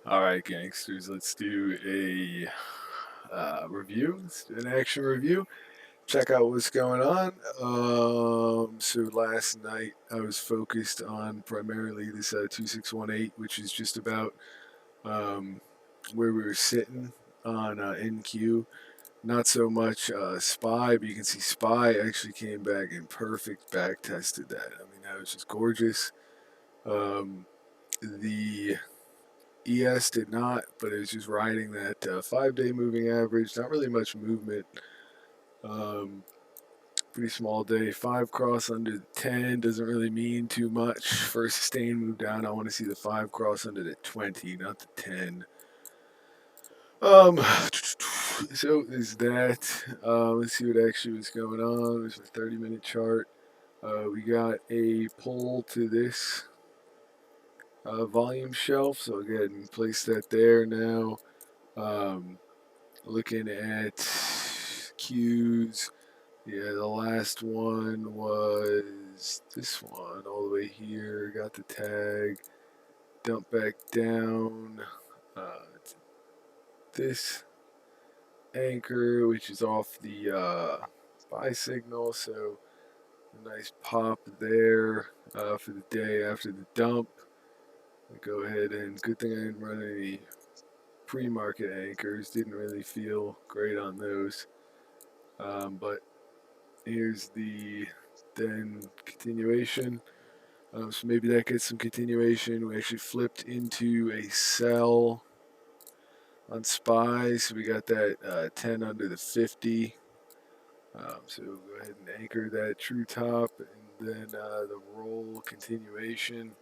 All right, gangsters, let's do a review. Let's do an action review. Check out what's going on. So last night I was focused on primarily this 2618, which is just about um, where we were sitting on NQ. Not so much SPY, but you can see SPY actually came back and perfect back tested that. I mean, that was just gorgeous. The ES did not, but it was just riding that 5 day moving average. Not really much movement. Um, Pretty small day. 5 cross under the 10 doesn't really mean too much. For a sustained move down, I want to see the 5 cross under the 20, not the 10. Um, so is that. Let's see what actually was going on. There's a 30-minute chart. We got a pull to this volume shelf, so go ahead and place that there now. Um, Looking at cues, yeah, the last one was this one all the way here. Got the tag, dump back down. This anchor, which is off the buy signal, so a nice pop there for the day after the dump. I'll go ahead and good thing I didn't run any pre-market anchors. Didn't really feel great on those, but here's the then continuation. So maybe that gets some continuation. We actually flipped into a sell on SPY, so we got that 10 under the 50. So we'll go ahead and anchor that true top, and then the roll continuation.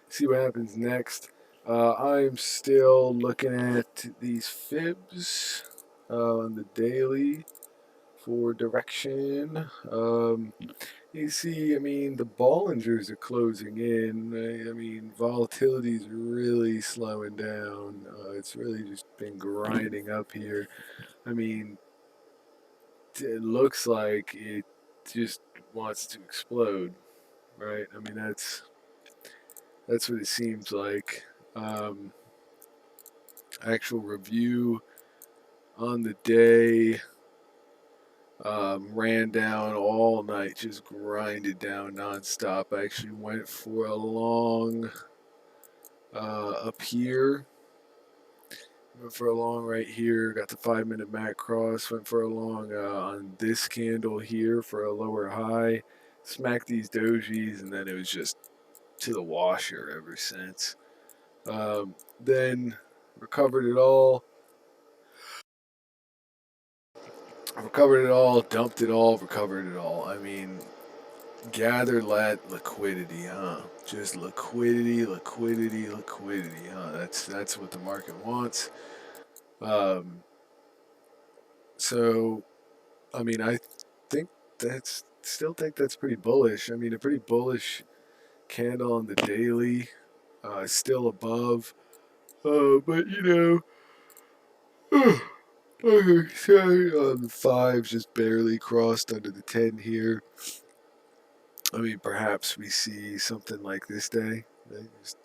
See what happens next. I'm still looking at these fibs on the daily for direction. You see, I mean, the Bollingers are closing in. I mean, volatility is really slowing down. It's really just been grinding up here. I mean, it looks like it just wants to explode, right? I mean, that's what it seems like. Um, Actual review on the day. Ran down all night, just grinded down nonstop. I actually went for a long up here. Went for a long right here. Got the 5 minute MAC cross. Went for a long on this candle here for a lower high. Smacked these dojis, and then it was just to the washer ever since. Then recovered it all. Recovered it all. Dumped it all. Recovered it all. I mean, gather that liquidity, huh? Just liquidity, liquidity, liquidity, huh? That's what the market wants. Um, so I mean, I think that's still think that's pretty bullish. I mean, a pretty bullish candle on the daily, still above. But sorry, the fives just barely crossed under the 10 here. I mean, perhaps we see something like this day. Just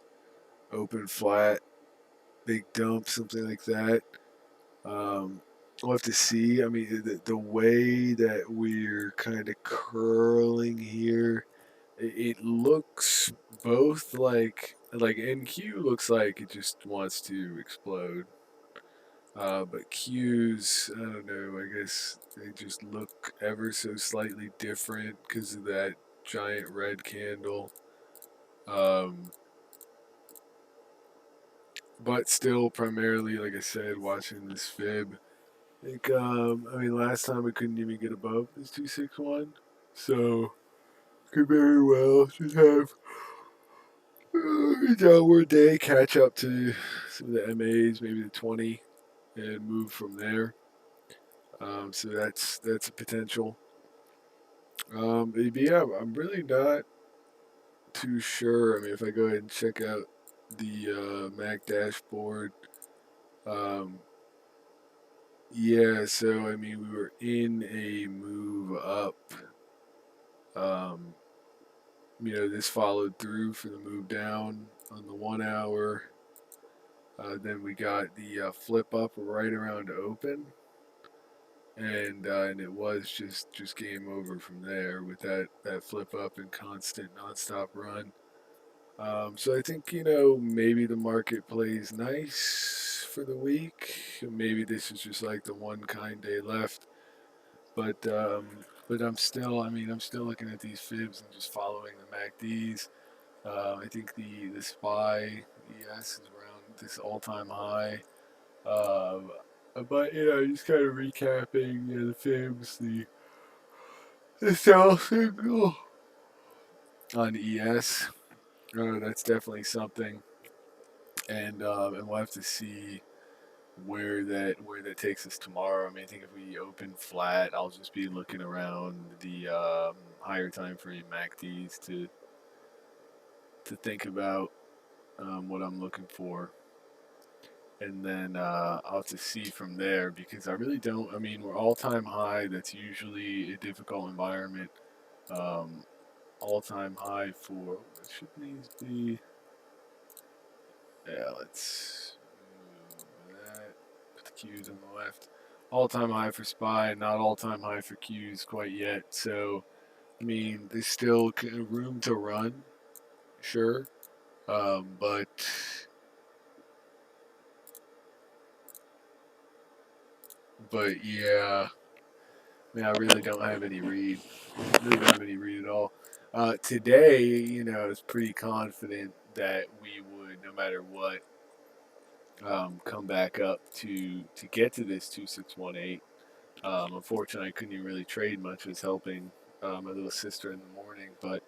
open flat, big dump, something like that. We'll have to see. I mean, the way that we're kind of curling here, it looks both like NQ looks like it just wants to explode. But Q's, I don't know. I guess they just look ever so slightly different because of that giant red candle. Um, but still, primarily, like I said, watching this fib. I think, I mean, last time we couldn't even get above this 261, so could very well just have a downward day, catch up to some of the MAs, maybe the 20, and move from there. So that's a potential. But yeah, I'm really not too sure. I mean, if I go ahead and check out the Mac dashboard, um, yeah. So I mean, we were in a move up. Um, this followed through for the move down on the 1 hour. Then we got the flip up right around open, and it was just game over from there with that flip up and constant nonstop run. So I think maybe the market plays nice for the week. Maybe this is just like the one kind day left, but I'm still looking at these fibs and just following the MACDs. I think the SPY ES is around this all time high. Um, but just kind of recapping the fibs, the sell signal on ES. That's definitely something, and we'll have to see where that takes us tomorrow. I mean, I think if we open flat, I'll just be looking around the higher time frame MACDs to think about what I'm looking for, and then I'll have to see from there because I really don't. I mean, we're all time high. That's usually a difficult environment. Um, all time high for what should these be? Yeah, let's move that. Put the Qs on the left. All time high for SPY, not all time high for Qs quite yet. So, I mean, there's still room to run, sure. But yeah, I mean, I really don't have any read. Really don't have any read at all. Today, I was pretty confident that we would, no matter what, come back up to get to this 2618. Unfortunately, I couldn't even really trade much. I was helping my little sister in the morning, but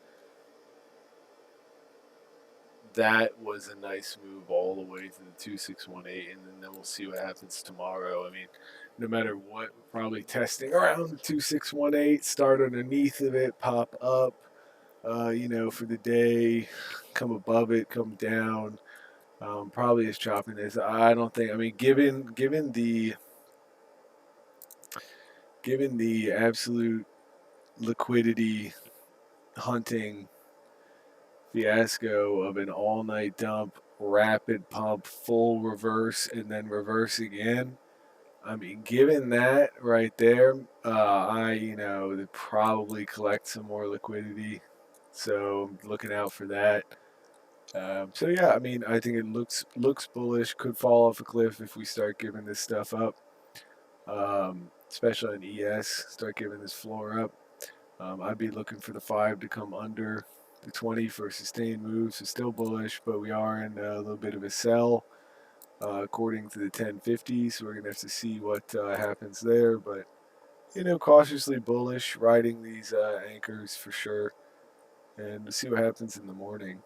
that was a nice move all the way to the 2618, and then we'll see what happens tomorrow. I mean, no matter what, probably testing around the 2618, start underneath of it, pop up, for the day, come above it, come down. Probably is chopping this. I don't think. I mean, given the absolute liquidity hunting fiasco of an all night dump, rapid pump, full reverse, and then reverse again. I mean, given that right there, would probably collect some more liquidity. So I'm looking out for that. So yeah, I mean, I think it looks bullish. Could fall off a cliff if we start giving this stuff up, especially on ES. Start giving this floor up. I'd be looking for the 5 to come under the 20 for a sustained move. So still bullish, but we are in a little bit of a sell according to the 1050. So we're going to have to see what happens there. But, cautiously bullish, riding these anchors for sure. And we'll see what happens in the morning.